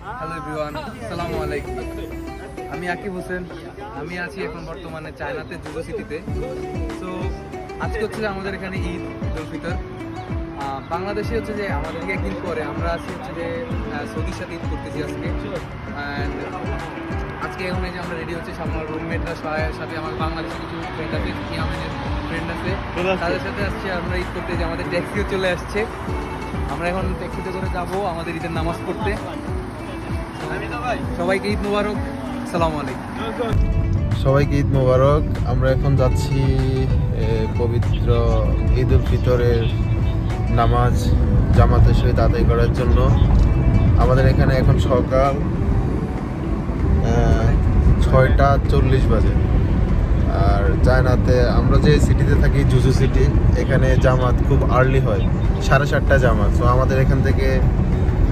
Hello everyone, আসসালামু আলাইকুম। আমি আকিব হোসেন। আমি আছি এখন বর্তমানে চায়নাতে জুজু সিটিতে। তো আজকে হচ্ছে যে আমাদের এখানে ঈদ উল ফিতর। বাংলাদেশে হচ্ছে যে আমাদের থেকে একদিন পরে আমরা আছি হচ্ছে যে সৌদির সাথে ঈদ করতেছি আজকে। অ্যান্ড আজকে এখন এই যে আমরা রেডি হচ্ছে, আমার রুমমেটরা সাথে আমার বাংলাদেশি কিছু ফ্রেন্ড আছে, ইয়ামেনের ফ্রেন্ড আছে, তাদের সাথে আসছে আমরা ঈদ করতে। যে আমাদের ট্যাক্সিও চলে আসছে, আমরা এখন ট্যাক্সিতে করে যাবো আমাদের ঈদের নামাজ পড়তে। সবাইকে ঈদ মোবারক, আসসালামু আলাইকুম। সবাইকে ঈদ মোবারক। আমরা এখন যাচ্ছি পবিত্র ঈদ উল ফিতরের নামাজ জামাতের সহিত আদায় করার জন্য। আমাদের এখানে এখন সকাল 6:40 বাজে। আর চায়নাতে আমরা যে সিটিতে থাকি জুজু সিটি, এখানে জামাত খুব আর্লি হয়, 7:30 জামাত। তো আমাদের এখান থেকে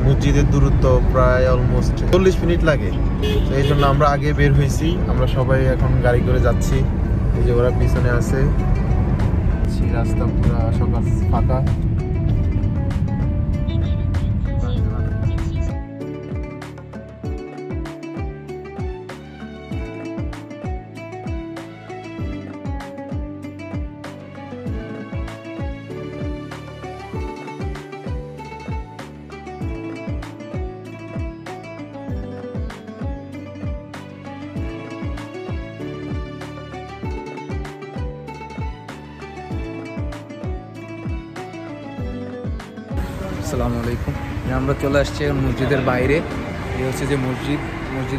মসজিদের দূরত্ব প্রায় অলমোস্ট 40 মিনিট লাগে। তো এই জন্য আমরা আগে বের হয়েছি। আমরা সবাই এখন গাড়ি করে যাচ্ছি। এই যে ওরা পিছনে আছে, রাস্তা পুরো সকাল ফাঁকা। আসসালামু আলাইকুম। আমরা চলে আসছি এখন মসজিদের বাইরে। এই হচ্ছে যে মসজিদ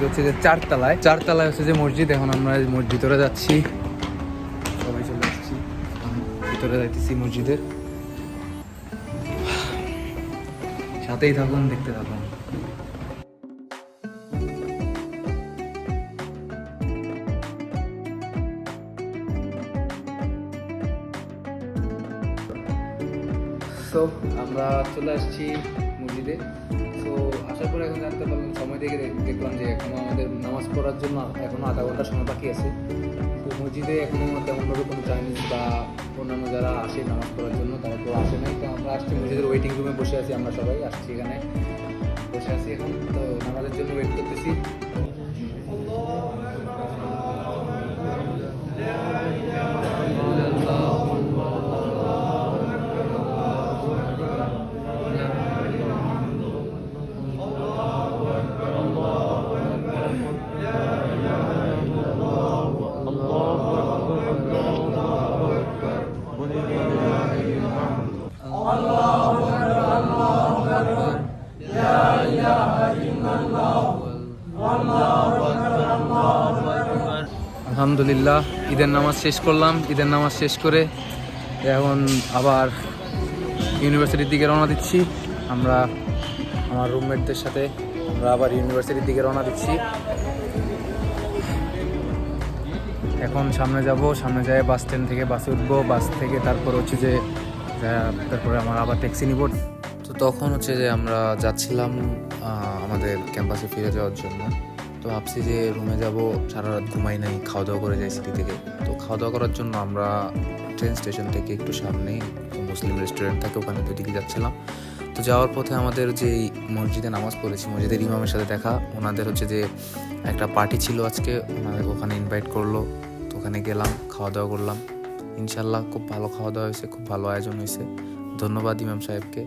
হচ্ছে যে চারতলায় হচ্ছে যে মসজিদ। এখন আমরা ভিতরে যাচ্ছি, সবাই চলে আসছি, ভিতরে যাইতেছি মসজিদের। সাথেই থাকুন, দেখতে থাকুন। তো আমরা চলে আসছি মসজিদে। তো আসার পরে এখন জানতে পারলাম, সময় থেকে দেখলাম যে এখনও আমাদের নামাজ পড়ার জন্য এখনও আধা ঘন্টা সময় বাকি আছে। তো মসজিদে এখনও তেমনভাবে কোনো চাইনিজ বা অন্যান্য যারা আসে নামাজ পড়ার জন্য তারা তো আসে নাই। তো আমরা আসছি মসজিদের ওয়েটিং রুমে বসে আছি, আমরা সবাই আসছি এখানে বসে আছি এখন। তো নামাজের জন্য ওয়েট করতেছি। আলহামদুলিল্লাহ, ঈদের নামাজ শেষ করলাম। ঈদের নামাজ শেষ করে এখন আবার ইউনিভার্সিটির দিকে রওনা দিচ্ছি। আমরা আমার রুমমেটদের সাথে আমরা আবার ইউনিভার্সিটির দিকে রওনা দিচ্ছি। এখন সামনে যাব, সামনে যায় বাস স্ট্যান্ড থেকে বাসে উঠবো, বাস থেকে তারপর হচ্ছে যে তারপরে আমার আবার ট্যাক্সি নিব। তো তখন হচ্ছে যে আমরা যাচ্ছিলাম আমাদের ক্যাম্পাসে ফিরে যাওয়ার জন্য। তো ভাবছি যে রুমে যাব, সারা রাত ঘুমাই নাই, খাওয়া দাওয়া করে যাই সিটি থেকে। তো খাওয়া দাওয়া করার জন্য আমরা ট্রেন স্টেশন থেকে একটু সামনেই মুসলিম রেস্টুরেন্ট থাকে, ওখানে দিকে যাচ্ছিলাম। তো যাওয়ার পথে আমাদের যেই মসজিদে নামাজ পড়েছি, মসজিদের ইমামের সাথে দেখা। ওনাদের হচ্ছে যে একটা পার্টি ছিল আজকে, ওনাদের ওখানে ইনভাইট করলো। তো ওখানে গেলাম, খাওয়া দাওয়া করলাম। ইনশাল্লাহ খুব ভালো খাওয়া দাওয়া হয়েছে, খুব ভালো আয়োজন হয়েছে। ধন্যবাদ ইমাম সাহেবকে।